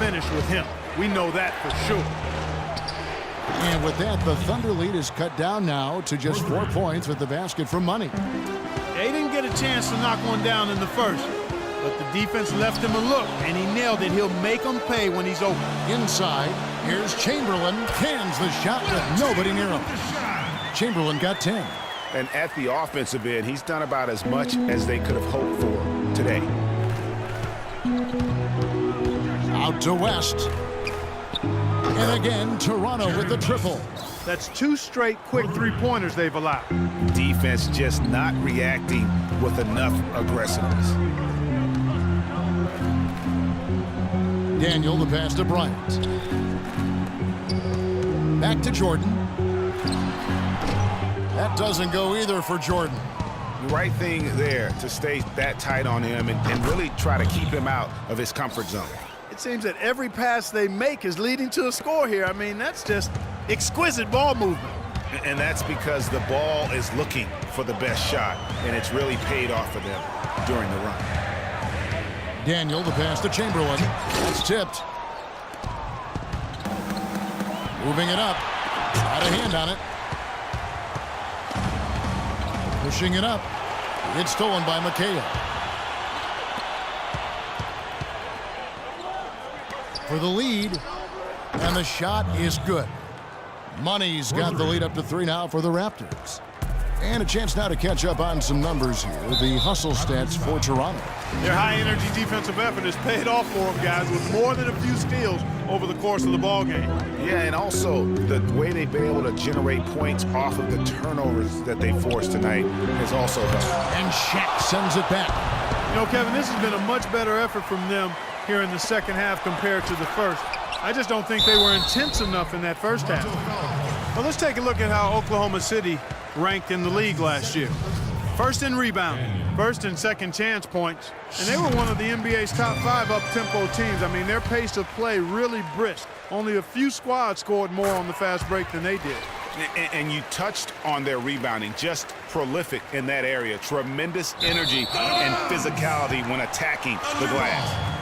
finish with him. We know that for sure. And with that, the Thunder lead is cut down now to just 4 points with the basket from Money. They didn't get a chance to knock one down in the first, but the defense left him a look, and he nailed it. He'll make them pay when he's open. Inside, here's Chamberlain. Cans the shot with nobody near him. Chamberlain got 10. And at the offensive end, he's done about as much as they could have hoped for today. Out to West. And again, Toronto with the triple. That's 2 straight quick three-pointers they've allowed. Defense just not reacting with enough aggressiveness. Daniel, the pass to Bryant. Back to Jordan. That doesn't go either for Jordan. The right thing there to stay that tight on him and really try to keep him out of his comfort zone. It seems that every pass they make is leading to a score here. I mean, that's just exquisite ball movement. And that's because the ball is looking for the best shot, and it's really paid off for them during the run. Daniel, the pass to Chamberlain. That's tipped. Moving it up. Got a hand on it. Pushing it up. It's stolen by McHale. For the lead, and the shot is good. Money's got the lead up to 3 now for the Raptors. And a chance now to catch up on some numbers here. The hustle stats for Toronto. Their high-energy defensive effort has paid off for them, guys, with more than a few steals over the course of the ball game. Yeah, and also the way they've been able to generate points off of the turnovers that they forced tonight has also helped. And Shaq sends it back. You know, Kevin, this has been a much better effort from them here in the second half compared to the first. I just don't think they were intense enough in that first half. Well, let's take a look at how Oklahoma City ranked in the league last year. First in rebounding, first and second chance points, and they were one of the NBA's top 5 up-tempo teams. I mean, their pace of play really brisk. Only a few squads scored more on the fast break than they did. And you touched on their rebounding, just prolific in that area. Tremendous energy and physicality when attacking the glass.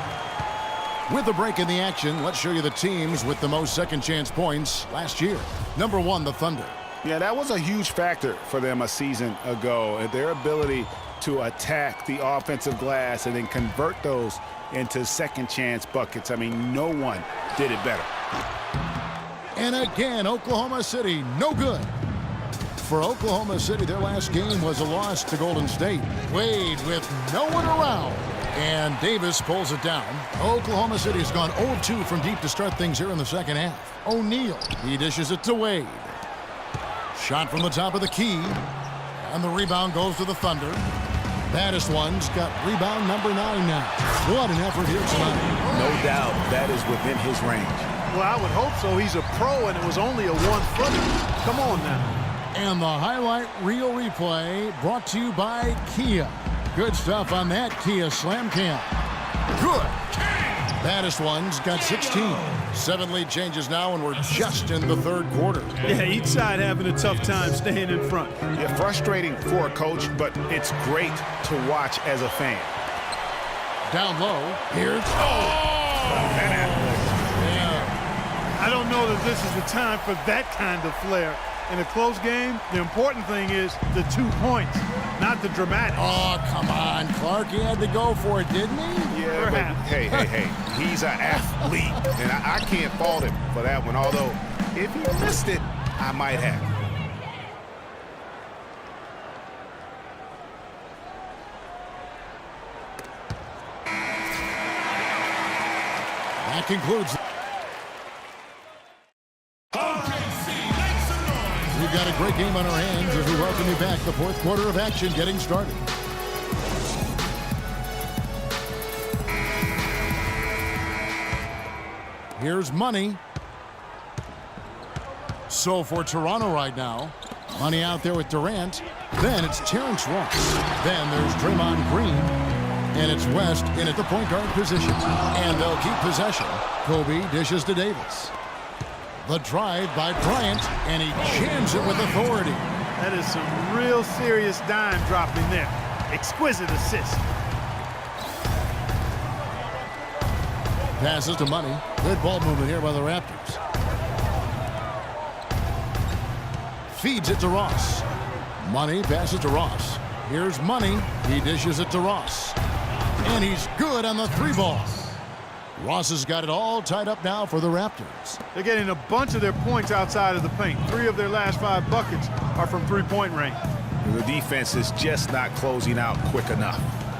With a break in the action, let's show you the teams with the most second chance points last year. Number 1, the Thunder. Yeah, that was a huge factor for them a season ago. Their ability to attack the offensive glass and then convert those into second chance buckets. I mean, no one did it better. And again, Oklahoma City, no good. For Oklahoma City, their last game was a loss to Golden State. Wade with no one around. And Davis pulls it down. Oklahoma City has gone 0-2 from deep to start things here in the second half. O'Neal, he dishes it to Wade. Shot from the top of the key. And the rebound goes to the Thunder. Baddest one's got rebound number 9 now. What an effort here tonight. No doubt that is within his range. Well, I would hope so. He's a pro, and it was only a 1-footer. Come on now. And the highlight reel replay brought to you by Kia. Good stuff on that Kia Slam Cam. Good. Baddest one's got 16. 7 lead changes now, and we're just in the third quarter. Yeah, each side having a tough time staying in front. Yeah, frustrating for a coach, but it's great to watch as a fan. Down low. Here's... I don't know that this is the time for that kind of flair. In a close game, the important thing is the 2 points, not the dramatics. Oh, come on, Clark. He had to go for it, didn't he? Yeah, but hey, he's an athlete, and I can't fault him for that one, although if he missed it, I might have. That concludes. We've got a great game on our hands as we welcome you back. The fourth quarter of action getting started. Here's Money. So for Toronto right now, Money out there with Durant. Then it's Terrence Ross. Then there's Draymond Green. And it's West in at the point guard position. And they'll keep possession. Kobe dishes to Davis. The drive by Bryant, and he jams it with authority. That is some real serious dime dropping there. Exquisite assist. passes to Money. Good ball movement here by the Raptors. Feeds it to Ross. Money passes to Ross. Here's Money. He dishes it to Ross. And he's good on the 3-ball. Ross has got it all tied up now for the Raptors. They're getting a bunch of their points outside of the paint. 3 of their last 5 buckets are from three-point range. The defense is just not closing out quick enough.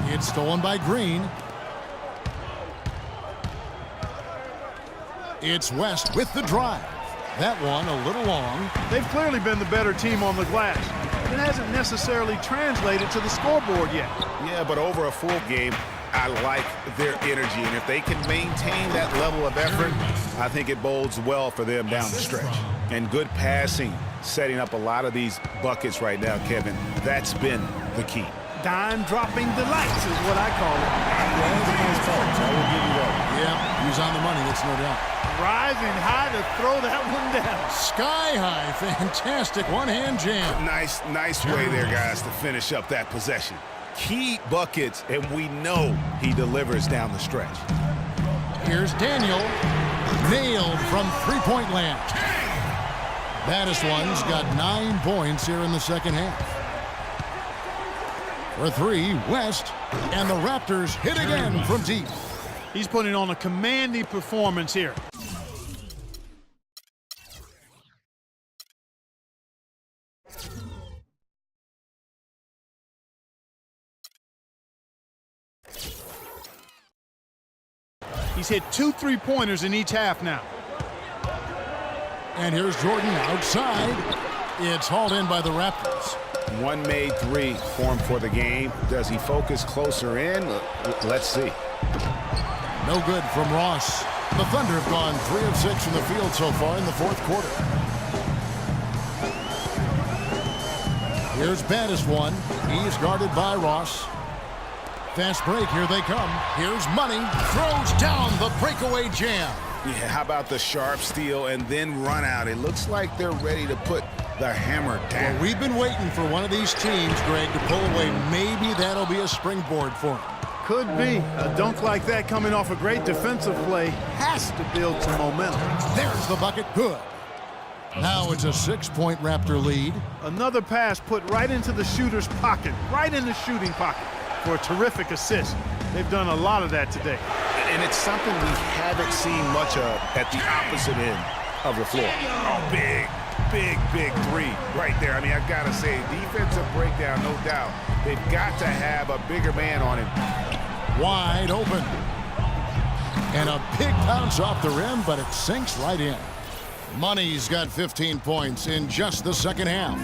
It's stolen by Green. It's West with the drive. That one a little long. They've clearly been the better team on the glass. It hasn't necessarily translated to the scoreboard yet. Yeah, but over a full game, I like their energy. And if they can maintain that level of effort, I think it bodes well for them down the stretch. And good passing, setting up a lot of these buckets right now, Kevin. That's been the key. Dime-dropping delights is what I call it. Yeah, that's a nice touch. I will give you that. Yeah, he's on the money, that's no doubt. Rising high to throw that one down. Sky high, fantastic one-hand jam. Nice way there, guys, to finish up that possession. Key buckets, and we know he delivers down the stretch. Here's Daniel. Nailed from three-point land. Baddest one's got 9 points here in the second half. For 3, West, and the Raptors hit again from deep. He's putting on a commanding performance here. He's hit 2 3-pointers in each half now. And here's Jordan outside. It's hauled in by the Raptors. One made 3 for him for the game. Does he focus closer in? Let's see. No good from Ross. The Thunder have gone 3 of 6 from the field so far in the fourth quarter. Here's Baddest one. He's guarded by Ross. Fast break, here they come. Here's Money. Throws down the breakaway jam. Yeah, how about the sharp steal and then run out? It looks like they're ready to put the hammer down. Well, we've been waiting for one of these teams, Greg, to pull away. Maybe that'll be a springboard for them. Could be. A dunk like that coming off a great defensive play has to build some momentum. There's the bucket. Good. Now it's a 6-point Raptor lead. Another pass put right into the shooter's pocket, right in the shooting pocket for a terrific assist. They've done a lot of that today. And it's something we haven't seen much of at the opposite end of the floor. Oh, big 3 right there. I mean, I've got to say, defensive breakdown, no doubt. They've got to have a bigger man on him. Wide open. And a big bounce off the rim, but it sinks right in. Money's got 15 points in just the second half.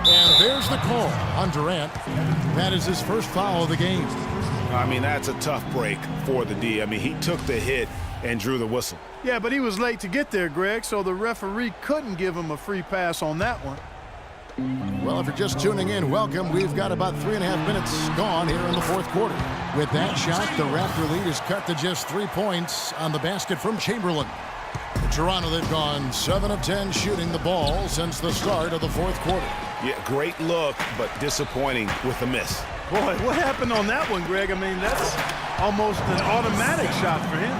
And there's the call on Durant. That is his first foul of the game. I mean, that's a tough break for the D. I mean, he took the hit and drew the whistle. Yeah, but he was late to get there, Greg, so the referee couldn't give him a free pass on that one. Well, if you're just tuning in, welcome. We've got about 3.5 minutes gone here in the fourth quarter. With that shot, the Raptor lead is cut to just 3 points on the basket from Chamberlain. In Toronto, they've gone 7 of 10 shooting the ball since the start of the fourth quarter. Yeah, great look, but disappointing with a miss. Boy, what happened on that one, Greg? I mean, that's almost an automatic shot for him.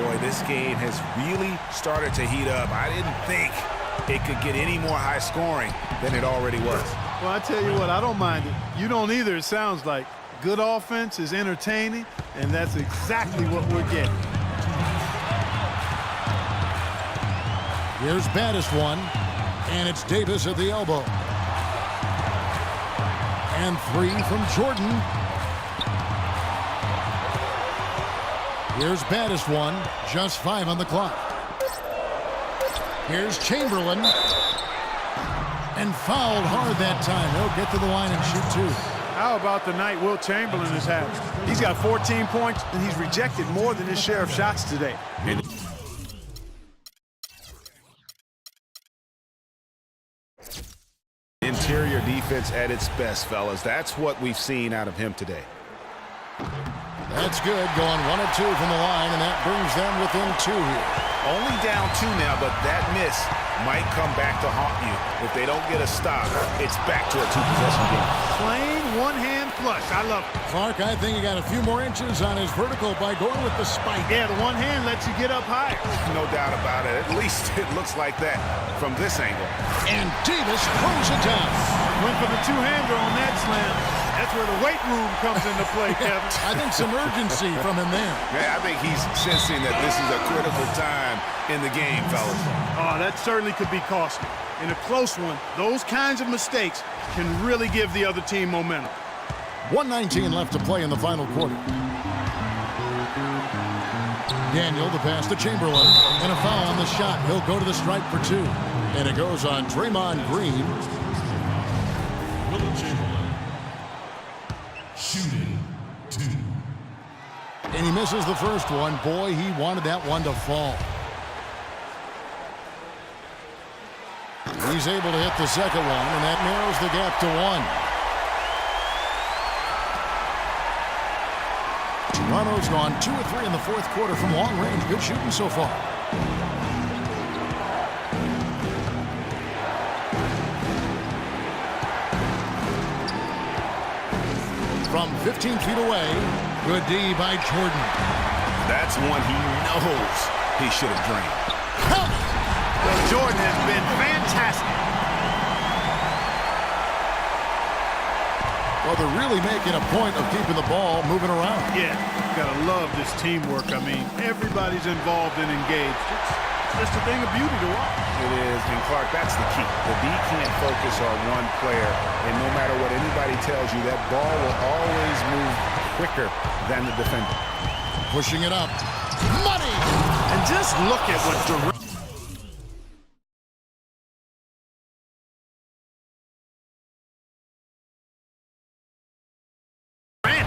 Boy, this game has really started to heat up. I didn't think it could get any more high scoring than it already was. Well, I tell you what, I don't mind it. You don't either, it sounds like. Good offense is entertaining, and that's exactly what we're getting. Here's Baddest one, and it's Davis at the elbow. And 3 from Jordan. Here's Baddest one, just 5 on the clock. Here's Chamberlain. And fouled hard that time. He'll get to the line and shoot 2. How about the night Wilt Chamberlain has had? He's got 14 points, and he's rejected more than his share of shots today. Interior defense at its best, fellas. That's what we've seen out of him today. That's good, going 1 of 2 from the line, and that brings them within 2 here. Only down 2 now, but that miss might come back to haunt you. If they don't get a stop, it's back to a 2-possession game. Plain one-hand flush. I love it. Clark, I think he got a few more inches on his vertical by going with the spike. Yeah, the one hand lets you get up higher. No doubt about it. At least it looks like that from this angle. And Davis throws it down. Went for the two-hander on that slam. That's where the weight room comes into play, Kevin. I think some urgency from him there. Yeah, I think he's sensing that this is a critical time in the game, fellas. Oh, that certainly could be costly. In a close one, those kinds of mistakes can really give the other team momentum. 1:19 left to play in the final quarter. Daniel, the pass to Chamberlain, and a foul on the shot. He'll go to the stripe for two. And it goes on Draymond Green. Will Chamberlain. Shooting 2. And he misses the first one. Boy, he wanted that one to fall. He's able to hit the second one, and that narrows the gap to 1. Toronto's gone 2 of 3 in the fourth quarter from long range. Good shooting so far. From 15 feet away, good D by Jordan. That's one he knows he should have drained. Count it! Well, Jordan has been fantastic. Well, they're really making a point of keeping the ball moving around. Yeah, gotta love this teamwork. I mean, everybody's involved and engaged. It's just a thing of beauty to watch. It is, and Clark, that's the key. The D can't focus on one player, and no matter what anybody tells you, that ball will always move quicker than the defender. Pushing it up. Money! And just look at what Durant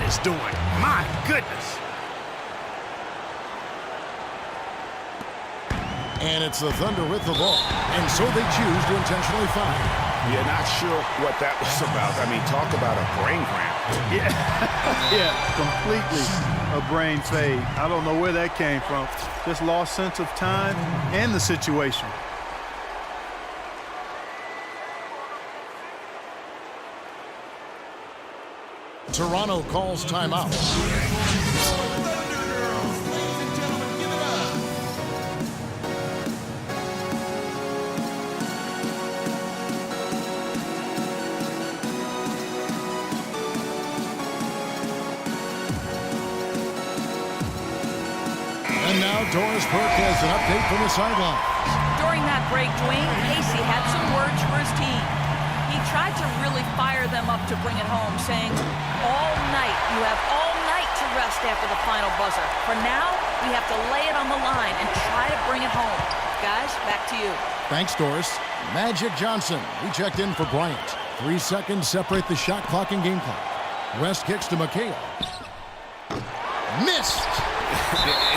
is doing. My goodness. And it's the Thunder with the ball. And so they choose to intentionally foul. Yeah, not sure what that was about. I mean, talk about a brain cramp. Yeah, yeah, completely a brain fade. I don't know where that came from. Just lost sense of time and the situation. Toronto calls timeout. And now Doris Burke has an update from the sideline. During that break, Dwayne Casey had some words for his team. He tried to really fire them up to bring it home, saying, all night, you have all night to rest after the final buzzer. For now, we have to lay it on the line and try to bring it home. Guys, back to you. Thanks, Doris. Magic Johnson. We checked in for Bryant. 3 seconds separate the shot clock and game clock. West kicks to McHale. Missed!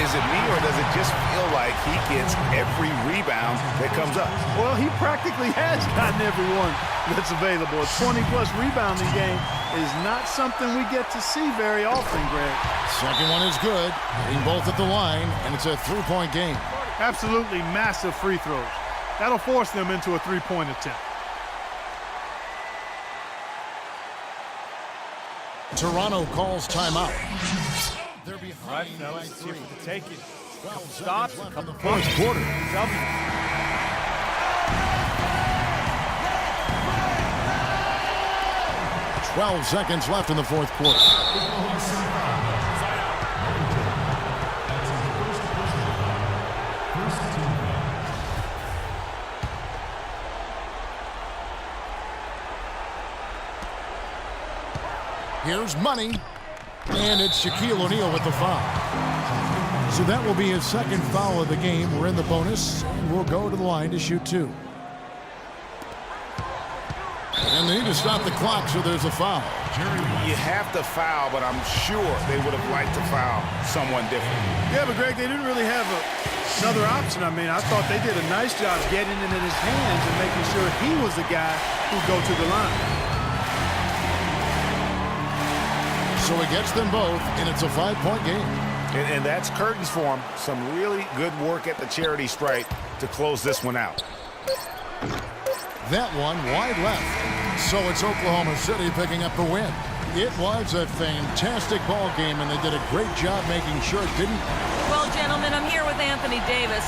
Is it me, or does it just feel like he gets every rebound that comes up? Well, he practically has gotten everyone that's available. A 20-plus rebounding game is not something we get to see very often, Greg. Second one is good. Hitting both at the line, and it's a three-point game. Absolutely massive free throws. That'll force them into a three-point attempt. Toronto calls timeout. They're All behind right, fellas, by let's see if 3. we can take it. 12 Stops, seconds left a in the couple fourth quarter. W. 12 seconds left in the fourth quarter. Here's Money. And it's Shaquille O'Neal with the foul. So that will be his second foul of the game. We're in the bonus, and we'll go to the line to shoot 2. And they need to stop the clock, so there's a foul. You have to foul, but I'm sure they would have liked to foul someone different. Yeah, but Greg, they didn't really have another option. I mean, I thought they did a nice job getting it in his hands and making sure he was the guy who'd go to the line. So he gets them both, and it's a 5-point game. And that's curtains for him. Some really good work at the charity stripe to close this one out. That one wide left. So it's Oklahoma City picking up the win. It was a fantastic ball game, and they did a great job making sure it didn't. Well, gentlemen, I'm here with Anthony Davis.